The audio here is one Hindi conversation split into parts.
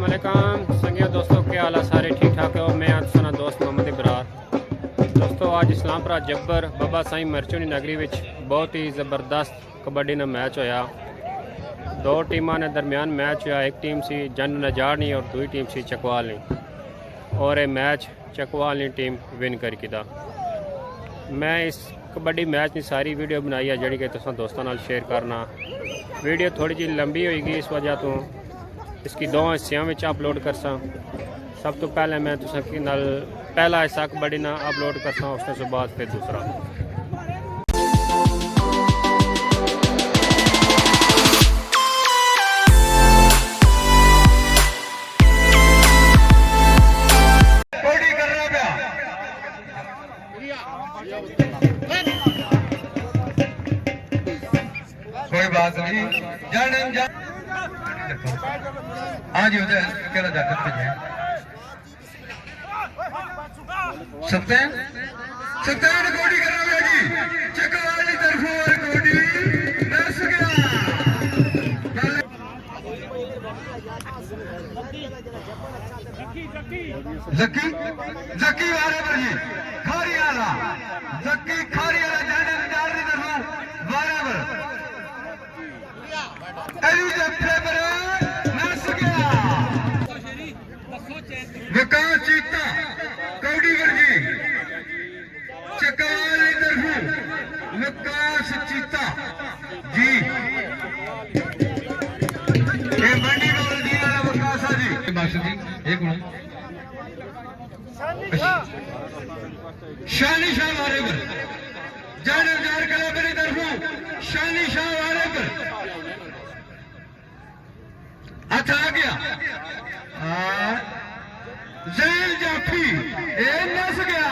अस्सलामुअलैकुम संगिया दोस्तों, क्या हाल है? सारे ठीक ठाक हो? मैं आज सुना दोस्त मोहम्मद इब्रार। दोस्तों आज इस्लामपुरा जब्बर बाबा साईं मरचूनी नगरी विच बहुत ही ज़बरदस्त कबड्डी का मैच होया। दो टीमां ने दरमियान मैच होया। एक टीम सी जन नजारनी और दूसरी टीम सी चकवालनी, और ये मैच चकवालनी टीम विन कर किदा। मैं इस कबड्डी मैच की सारी वीडियो बनाई है जी कि तुसां दोस्तों नाल शेयर करना। वीडियो थोड़ी जी लंबी होगी, इस वजह तो इसकी दो हिस्सों में अपलोड करसा। सब तो पहले मैं तुसां नाल पहला हिस्सा कबड्डी ना अपलोड करसा, उसके बाद फिर दूसरा। कोई बात नहीं, हाँ जी उधर केला जाकर पे सत्यान सत्यान कोडी कर रहा है जी। चकवाली तरफ और कोडी नस गया। जकी जकी वाले पर जी खारी आला जकी खारी आला जाने नजार की तरफ वाले पर अली जफे पर नस गया। विकास चीता कौडीगर जी चकवाली तरफ विकास चीता जी, ये मंडी वाला जी वाला विकास जी बादशाह जी। एक मिनट, शानी शाह वाले पर जानर जार कला मेरी तरफ शानी शाह वाले पर अच्छा आ गया। जैल जाफी ए नस गया।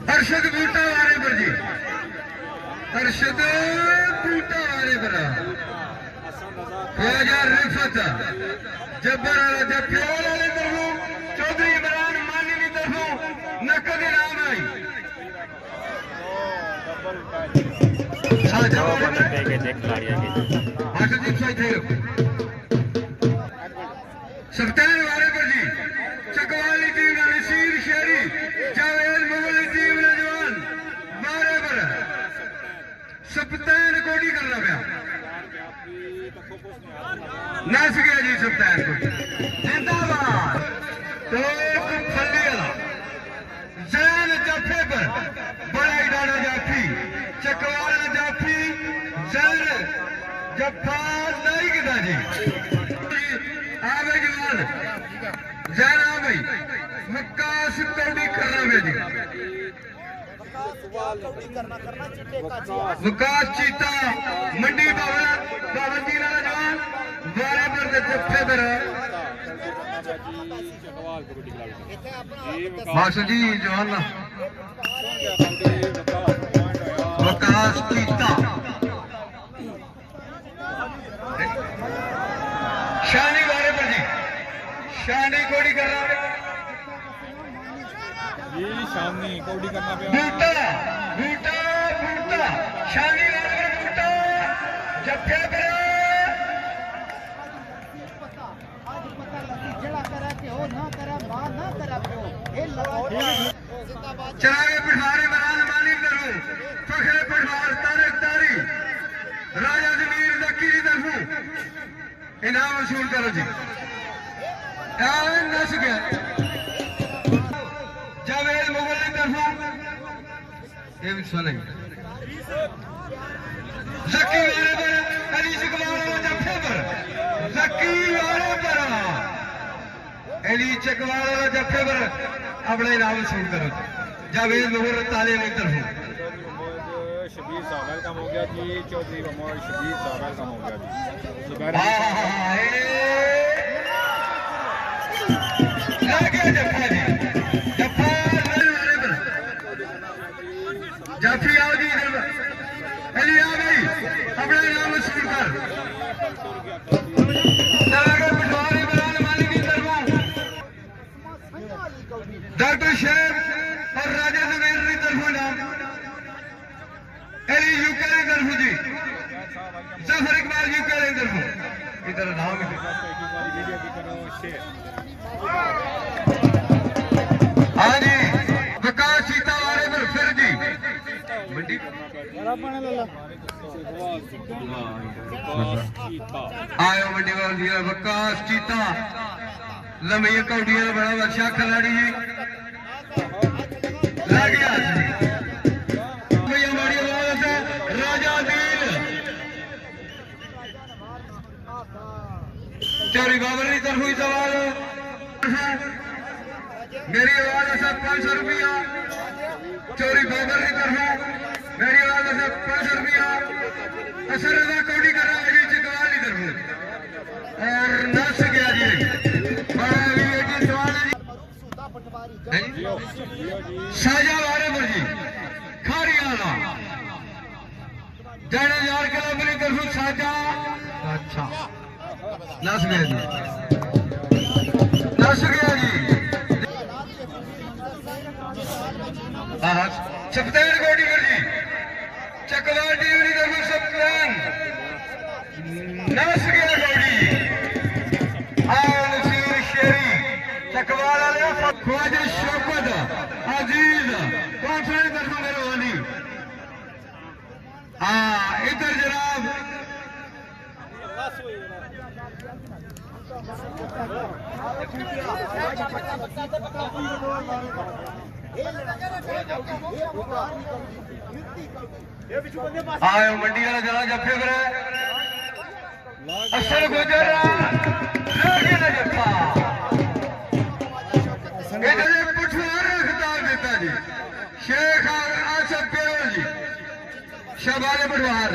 अरशद बूटा वाले पर जी, अरशद बूटा वाले पर ख्वाजा रिफत जब्बर वाला जफे वाले तरफ चौधरी इमरान मानी की तरफ नकद इनाम आई। सफ्तार वाले पर जी चकवाली टीम नसीर शेरी जावेद मुगल टीम नौजवान मारे पर सप्तान कोडी करना पाया नस गया जी। सप्तान को जिंदाबाद। तो फली वाला जैन जफे पर बड़ा ही डाना जाफी चकवाला जाफी जैन जफा नहीं किता जी। आ भाई जवान जैन आ भाई विकास कौडी करना है जी। विकास चीता मंडी बाबंदी वाला जवान वाले पर जफे पर मास्टर जी जवान विकास चीता शानी वाले पर जी शानी कोडी कर रहा है जी। शानी कोडी करना पे बूटा बूटा बूटा शानी वाले पर बूटा जफे पर चरागे पिठारे मरान मानी तरफू फखरे पिठार तारिक तारी राजा जमीर नक्की की तरफू इनाम वसूल करो जी। नस गया जावेद मुगल की तरफू ये भी सुने जकी वाले पर अली चकवाल वाला जफे पर जकी वाले पर अली चकवाल वाला जफे पर अपना इनाम वसूल करो। जावेद मुगल ताले की तरफू शबीर साहब काम हो गया जी। चौधरी मोहम्मद शबीर साहब काम हो गया जी। जुबैर जाफी आओ जी अली आ भाई अपना इनाम वसूल कर। पिछवाड़े बनान मालिक की तरफ डॉक्टर शेख और राजा जमीर की तरफ इनाम अली यूके की तरफ जी, जफर इकबाल यूके की तरफ इधर नाम है। हाँ जी, विकास सीता वाले पर फिर जी मंडी आयो मंडी वाल जी विकास चीता लंबी कौडिया बड़ा अच्छा खिलाड़ी जी लग गया भैया माड़ी आवाज है राजा दिल चोरी बाबर की तरफ हुई सवाल मेरी आवाज है 500 रुपया चोरी बाबर की तरफ मेरी आवाज है 500 रुपया असर रजा कौड़ी कर रहा है जी चिकवाल की तरफ और नस गया जी बड़ा वीआईपी सवाल है जी साजा वारे पर जी खारियाला जाने यार क्लब की तरफ साजा अच्छा नस गया जी नस गया जी सप्तान कोटी पर जी चकवाल टीम की तरफ सप्तान नस गया कोटी नसीर शेरी चकवाल वाले ख्वाजा शौकत अजीज कौंसला की तरफ मेहरबानी हाँ इधर जनाब आयो मंडी वाला जरा जफे पर असल गुजर जफा पुठवार खिताब देता जी शेख आसफ पेरोल जी शहबाज पटवार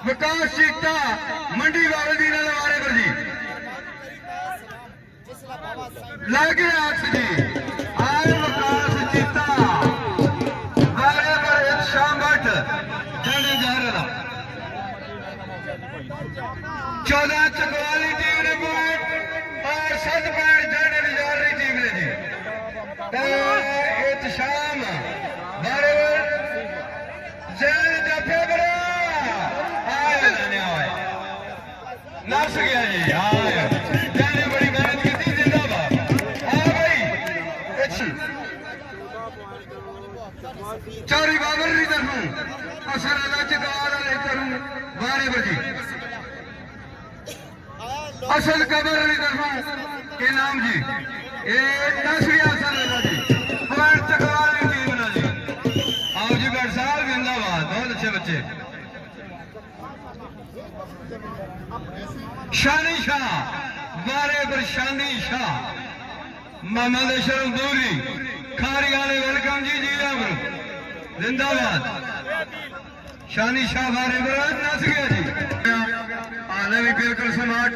विकास चीता मंडी बाबा वाले पर जी लागे आठ जी आए विकास चीता वाले पर एक शाम भट्ट जाने जा रहा 14 चकवाली टीम ने पॉइंट और 7 पॉइंट जाने जा रही टीम ने जी एक शाम बारे जैन जफे पर आए जाने आए नस गया जी आए जाने बड़ी मेहनत की थी जिंदाबाद आ गई अच्छी चौरी बाबर की तरफ असर अदा चकवाल वाले तरफ बारे बजी असल कबर की तरफ के नाम जी ये 10 गया असर अदा जी पॉइंट चकवाल की टीम ना जी आओ जी गढ़ साहब जिंदाबाद बहुत अच्छे बच्चे शानी शाह बारे पर शानी शाह मोहम्मद अशरफ दूरी खारी वाले वेलकम जी जी जिंदाबाद शानी शाह बारे पर नस गया जी आने भी बिल्कुल समाट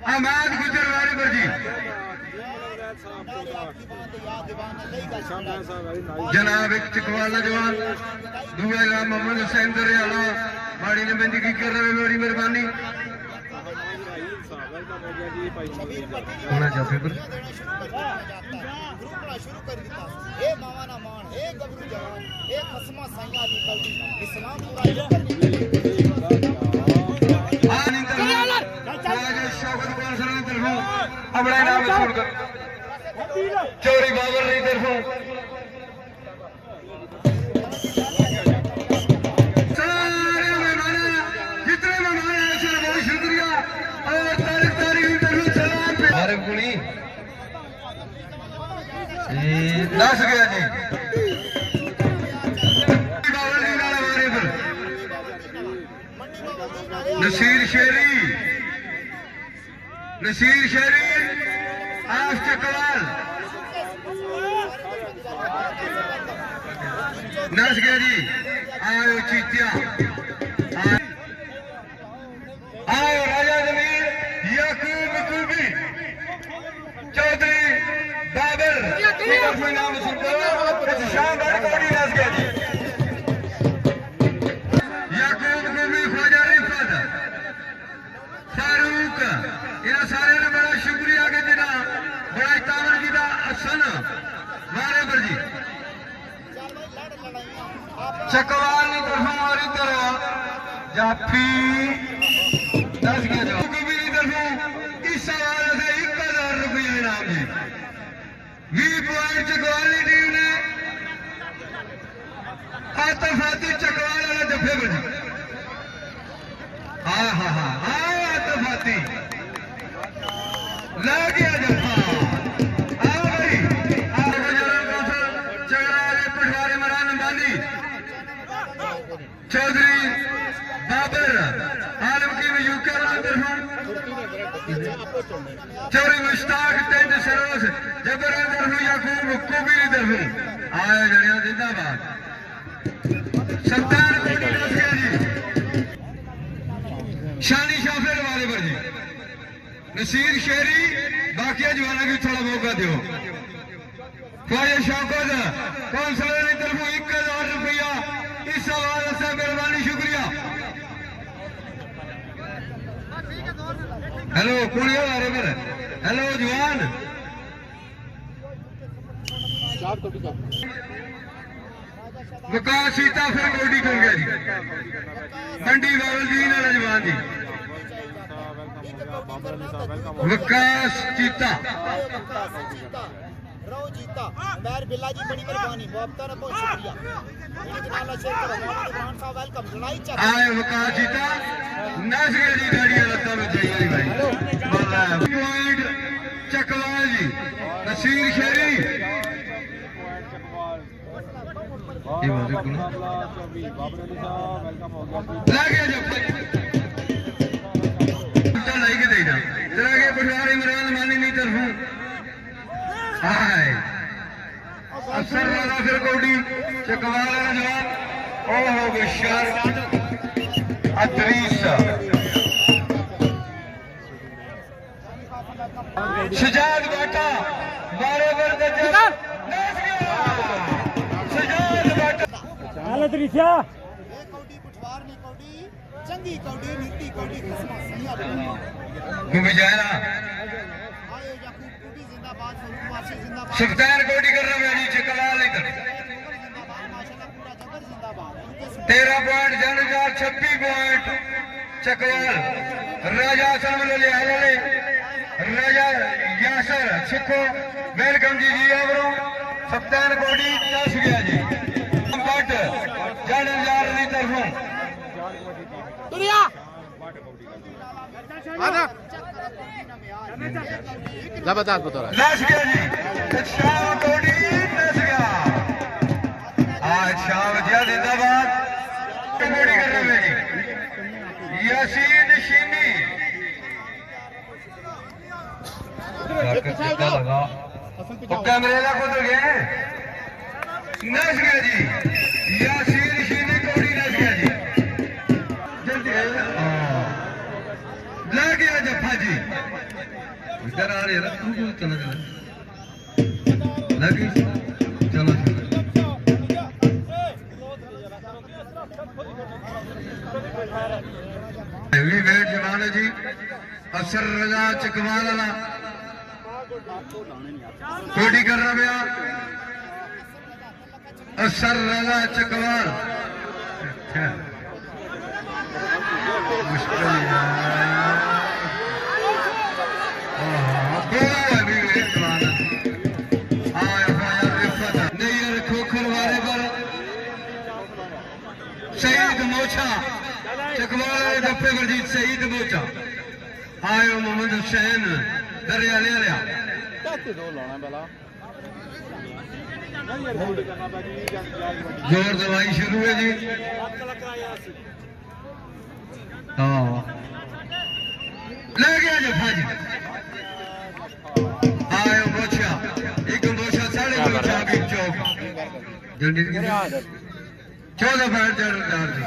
अहमद गुजर वाले पर जी जनाब एक चिकवाला जवान दूसरा इलाम मोहम्मद हुसैन दरियाला माड़ी ने बंदी की कर रहे बड़ी मेहरबानी होना चाहते पर शुरू कर दिता ए मावाना मान ए गबरू जवान ए खसमा साइया दी कल इस्लाम पूरा आन इंदर ख्वाजा शौकत कौंसला की तरफ अपना नाम छोड़कर चोरी बाबर की तरफ दस गया जी नसीर शेरी आफ चकवाल नस गया जी आयो चीतिया आयो राजा जमीर याकूब कूबी चौधरी बाबर नाम शाम बड़ कोड़ी नस गया जी याकूब कूबी ख्वाजा रिफत फारूक इन्होंने सारे ने बड़ा शुक्रिया के दिन बड़ा तावन की असन वारे पर जी चकवाल की तरफ हमारी तरफ जाफी 10 के जवाब कभी की तरफ इस सवाल से 1000 रुपया इनाम जी 20 पॉइंट चकवाल की टीम ने आतफाती चकवाल वाले जफे बजी हाँ हाँ हाँ हाँ आतफाती ला गया जफा चौधरी बाबर आलम की यूके चौधरी मुश्ताक टेंट सरोस जबर तरफ याकूब कुबी तरफ आया जड़िया जिंदाबाद सत्तार कोटी नसिया जी शानी शाफिर वाले पर जी नसीर शेरी बाकी जवाना की थोड़ा मौका दो ख्वाजा शौकत कौंसलर की तरफ 1000 रुपया इस सवाल से मेहरबानी शुक्रिया हेलो कौन है पर हेलो जवान विकास सीता फिर गोडी कर गया जी मंडी बावल जी ना जवान जी विकास चीता रहो जीता मैर बिल्ला जी बड़ी मेहरबानी मुआवजा ना बहुत शुक्रिया मेरी जनाला शेयर करो मोहम्मद इमरान साहब वेलकम लड़ाई चल आए विकास जीता नसगे जी गाड़ी लता में चाहिए भाई पॉइंट चकवाल जी नसीर शेरी लगे जब चल के देना तेरा के पटवारी इमरान मानी नहीं तरफों हाय अफसर वाला फिर कोडी चकवाल वाला जवाब ओ हो बशर अदरीस सजाद बाटा बारे वर गजब सजाद बाटा हाल दृश्या ये कौडी पुठवार नी कौडी चंगी कौडी नीति कौडी खसमा सैया गुजारा आए याकूब कौडी जिंदाबाद फरूक वासी जिंदाबाद सुल्तान कोडी कर रहा है नीचे कलाल इधर जिंदाबाद माशाल्लाह पूरा जबर जिंदाबाद 13 पॉइंट जनजार 26 पॉइंट चकवाल राजा सलमले हाले राजा यासर सिखो वेलकम जी जी आवरो सप्तान कोडी 10 गया जी बट जनजार की तरफों दुनिया आजा जबरदस्त बता रहा दस गया जी शाह कोडी 10 गया आज शाह वजिया जिंदाबाद कोडी कर रहे हैं यासीन शीनी कैमरे का कुछ गए नस गया जी यासीन शीनी कोडी नस गया जी जल्दी ला गया जफा जी इधर आ रहे हैं तू चलो चलो लगी चलो हेवी वेट जवान जी अफसर रजा चकवाल वाला कोडी कर रहा भैया अफसर रजा चकवाल मुश्किल खोखर वाले पर शहीद मोछा चकवाल दफे पर जीत शहीद मोचा आयो मोहम्मद हुसैन दरिया ले लिया जोर दवाई शुरू है जी हाँ ले गया जफा जी आयो मोछा एक मोछा 4.5 चौक जल्दी 14 पॉइंट जनरदार जी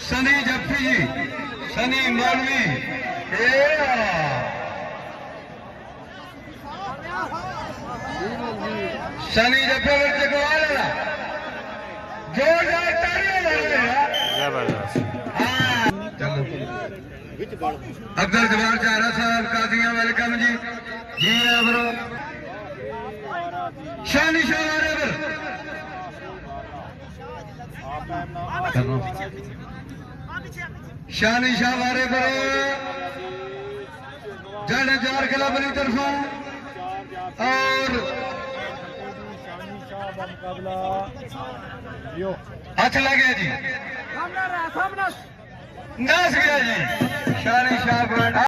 सनी जफ्फी जी सनी मौलवी सनी जफ्फी चकवाल जोरदार तालियां ਜ਼ਬਰਦस्त अब्दुल जवान चारा साहब काजियां वेलकम जी जी ब्रो शानी शाह शानी शाह वारे ब्रो जन जार क्लब की तरफों और हाथ लगे जी नस गया जी शानी शाह